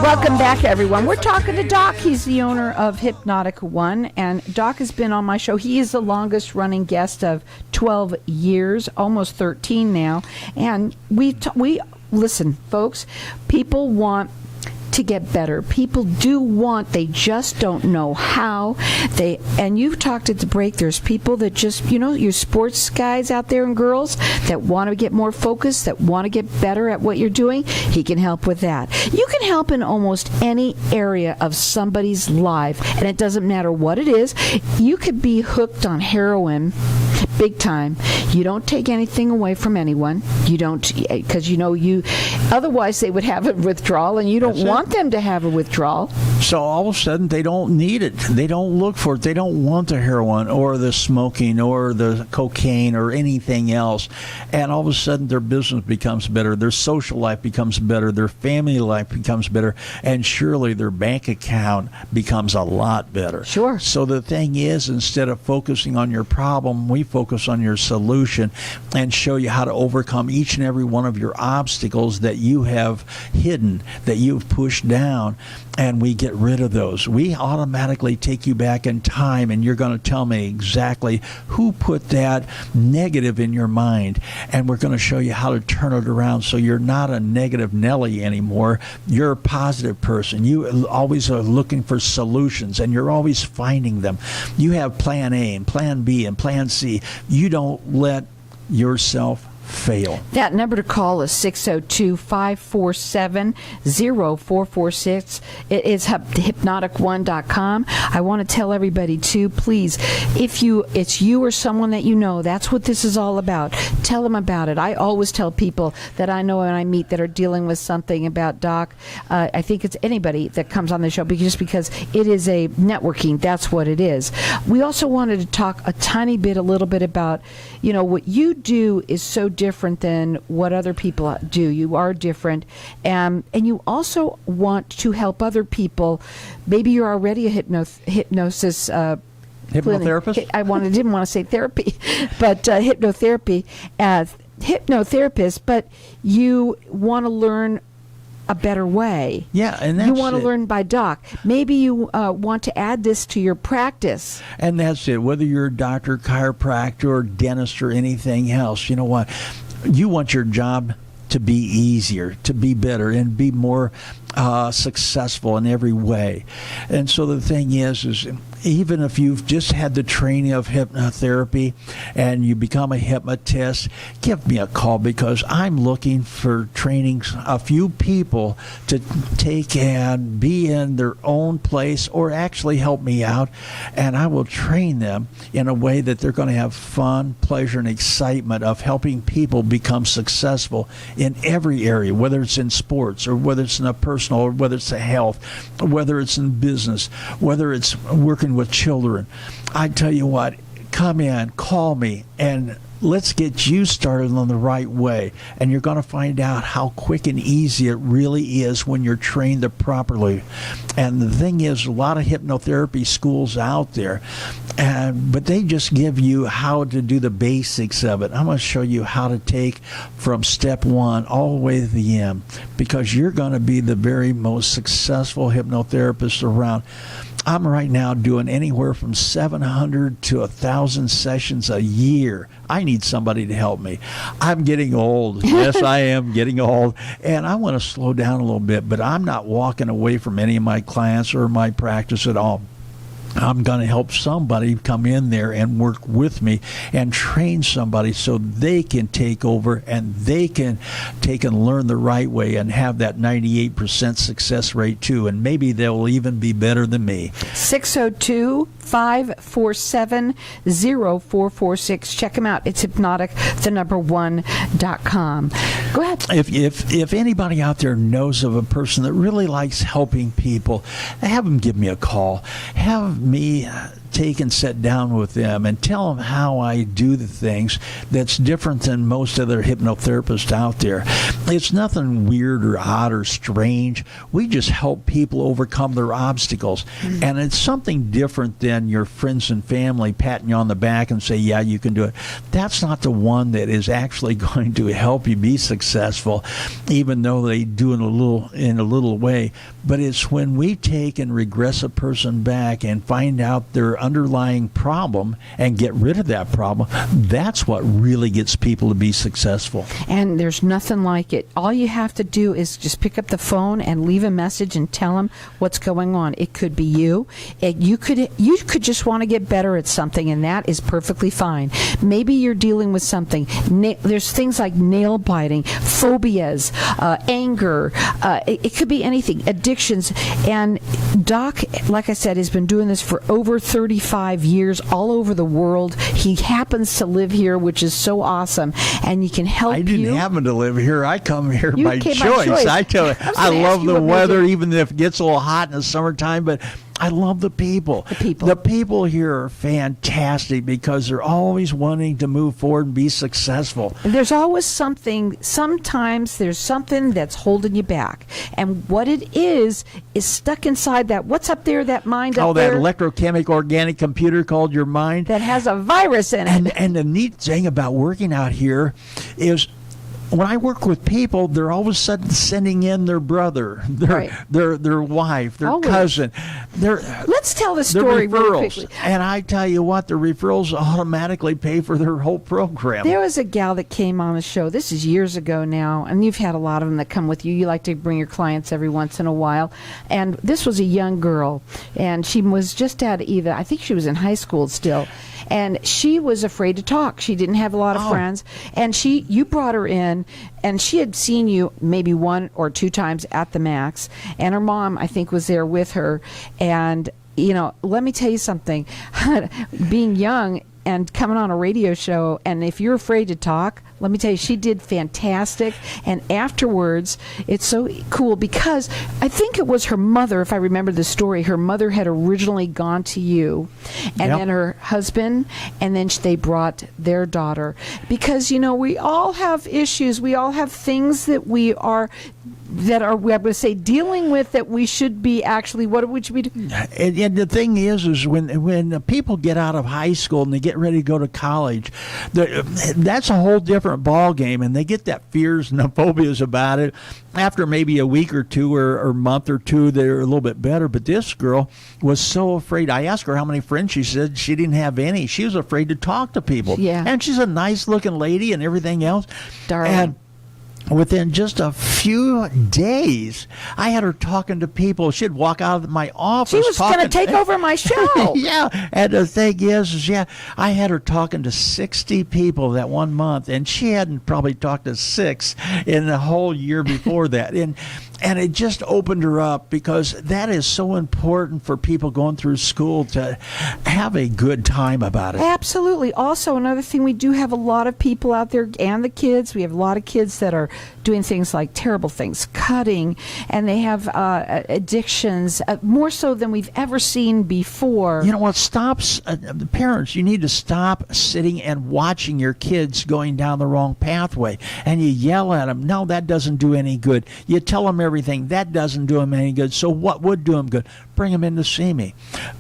Welcome back, everyone. We're talking to Doc. He's the owner of Hypnotic One, and Doc has been on my show. He is the longest running guest of 12 years, almost 13 now. And we listen, folks, people want to get better. People do want, they just don't know how. And you've talked at the break, there's people that just, your sports guys out there and girls that want to get more focused, that want to get better at what you're doing. He can help with that. You can help in almost any area of somebody's life, and it doesn't matter what it is. You could be hooked on heroin big time. You don't take anything away from anyone. You don't, because otherwise they would have a withdrawal, and you don't want them to have a withdrawal. So all of a sudden they don't need it. They don't look for it. They don't want the heroin or the smoking or the cocaine or anything else. And all of a sudden their business becomes better. Their social life becomes better. Their family life becomes better. And surely their bank account becomes a lot better. Sure. So the thing is, instead of focusing on your problem, we focus on your solution and show you how to overcome each and every one of your obstacles that you have hidden, that you've pushed down, and we get rid of those. We automatically take you back in time, and you're going to tell me exactly who put that negative in your mind, and we're going to show you how to turn it around so you're not a negative Nelly anymore. You're a positive person. You always are looking for solutions, and you're always finding them. You have plan A and plan B and plan C. You don't let yourself fail. That number to call is 602-547-0446. It is hypnotic1.com. I want to tell everybody too, please, if it's you or someone that you know, that's what this is all about. Tell them about it. I always tell people that I know and I meet that are dealing with something about Doc. I think it's anybody that comes on the show, just because it is a networking. That's what it is. We also wanted to talk a little bit about, what you do is so different than what other people do. You are different, and you also want to help other people. Maybe you're already a hypnosis hypnotherapist. Didn't want to say therapy, but hypnotherapy as hypnotherapist. But you want to learn a better way. Yeah, and that's you want to learn by Doc. Maybe you want to add this to your practice. And that's it. Whether you're a doctor, chiropractor, or dentist, or anything else, you know what? You want your job to be easier, to be better, and be more successful in every way. And so the thing is even if you've just had the training of hypnotherapy and you become a hypnotist, give me a call, because I'm looking for training a few people to take and be in their own place or actually help me out, and I will train them in a way that they're going to have fun, pleasure, and excitement of helping people become successful in every area, whether it's in sports or whether it's in a personal or whether it's a health, or whether it's in business, whether it's working with children. I tell you what, come in, call me, and let's get you started on the right way. And you're going to find out how quick and easy it really is when you're trained properly. And the thing is, a lot of hypnotherapy schools out there, but they just give you how to do the basics of it. I'm going to show you how to take from step one all the way to the end, because you're going to be the very most successful hypnotherapist around. I'm right now doing anywhere from 700 to 1,000 sessions a year. I need somebody to help me. I'm getting old. Yes, I am getting old. And I want to slow down a little bit, but I'm not walking away from any of my clients or my practice at all. I'm going to help somebody come in there and work with me and train somebody so they can take over and they can take and learn the right way and have that 98% success rate too. And maybe they'll even be better than me. 602-547-0446. Check them out. It's hypnotic1.com. Go ahead. If anybody out there knows of a person that really likes helping people, have them give me a call. Have me take and sit down with them and tell them how I do the things that's different than most other hypnotherapists out there. It's nothing weird or odd or strange. We just help people overcome their obstacles. And it's something different than your friends and family patting you on the back and say, yeah, you can do it. That's not the one that is actually going to help you be successful, even though they do in a little way. But it's when we take and regress a person back and find out their underlying problem and get rid of that problem, that's what really gets people to be successful. And there's nothing like it. All you have to do is just pick up the phone and leave a message and tell them what's going on. It could be you. You could just want to get better at something, and that is perfectly fine. Maybe you're dealing with something. There's things like nail biting, phobias, anger. It could be anything, addictions. And Doc, like I said, has been doing this for over 35 years all over the world. He happens to live here, which is so awesome, and he can help you. I didn't happen to live here. I come here You by came choice. by choice. I tell you, I love the weather, even if it gets a little hot in the summertime, but I love the people. The people here are fantastic because they're always wanting to move forward and be successful. There's always something, sometimes there's something that's holding you back. And what it is stuck inside that, what's up there, that mind up there? Oh, that electrochemical organic computer called your mind. That has a virus in it. And the neat thing about working out here is, when I work with people, they're all of a sudden sending in their brother, their wife, their cousin. Let's tell the story real quickly. And I tell you what, the referrals automatically pay for their whole program. There was a gal that came on the show. This is years ago now, and you've had a lot of them that come with you. You like to bring your clients every once in a while. And this was a young girl, and she was just I think she was in high school still. And she was afraid to talk. She didn't have a lot of friends. And you brought her in, and she had seen you maybe 1 or 2 times at the max. And her mom, I think, was there with her. And, let me tell you something. Being young and coming on a radio show, and if you're afraid to talk, let me tell you, she did fantastic. And afterwards, it's so cool because I think it was her mother, if I remember the story, her mother had originally gone to you, and then her husband, and then they brought their daughter. Because, we all have issues. We all have things that we are I'm going to say, dealing with that we should be actually, what would you be doing? And the thing is when people get out of high school and they get ready to go to college, that's a whole different ball game, and they get that fears and the phobias about it. After maybe a week or two or month or two, they're a little bit better. But this girl was so afraid. I asked her how many friends. She said she didn't have any. She was afraid to talk to people. Yeah. And she's a nice-looking lady and everything else. Darling. And within just a few days, I had her talking to people. She'd walk out of my office. She was going to take over my show. Yeah. And the thing is, I had her talking to 60 people that 1 month, and she hadn't probably talked to 6 in the whole year before that. And it just opened her up, because that is so important for people going through school to have a good time about it. Absolutely. Also, another thing, we do have a lot of people out there, and the kids. We have a lot of kids that are doing things like terrible things, cutting, and they have addictions, more so than we've ever seen before. You know what? The parents, you need to stop sitting and watching your kids going down the wrong pathway. And you yell at them, no, that doesn't do any good. You tell them everything, that doesn't do them any good. So what would do them good? Bring them in to see me.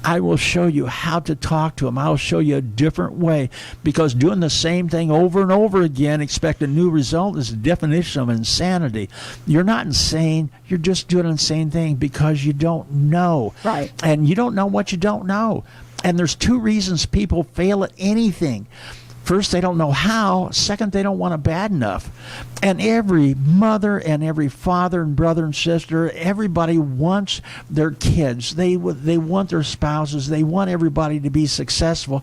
I will show you how to talk to them. I'll show you a different way, because doing the same thing over and over again, expect a new result, is the definition of insanity. You're not insane. You're just doing an insane thing because you don't know. Right. And you don't know what you don't know. And there's 2 reasons people fail at anything. First, they don't know how. Second, they don't want it bad enough. And every mother and every father and brother and sister, everybody wants their kids. They want their spouses. They want everybody to be successful.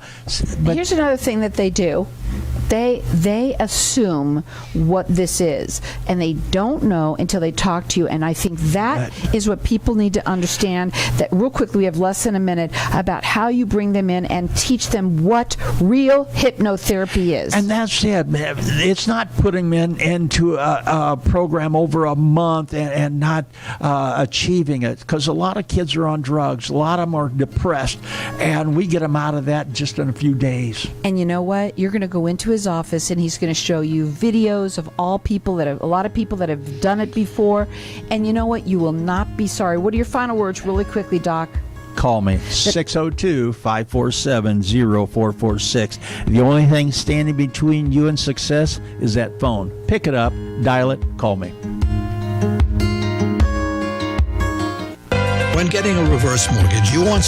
But here's another thing that they do. they assume what this is, and they don't know until they talk to you. And I think that is what people need to understand. That real quickly, we have less than a minute, about how you bring them in and teach them what real hypnotherapy is. And that's it. It's not putting men into a program over a month and not achieving it, because a lot of kids are on drugs. A lot of them are depressed, and we get them out of that just in a few days. And you know what? You're going to go into his office, and he's going to show you videos of a lot of people that have done it before. And you know what? You will not be sorry. What are your final words, really quickly, Doc? Call me, 602-547-0446. The only thing standing between you and success is that phone. Pick it up, dial it, call me. When getting a reverse mortgage, you want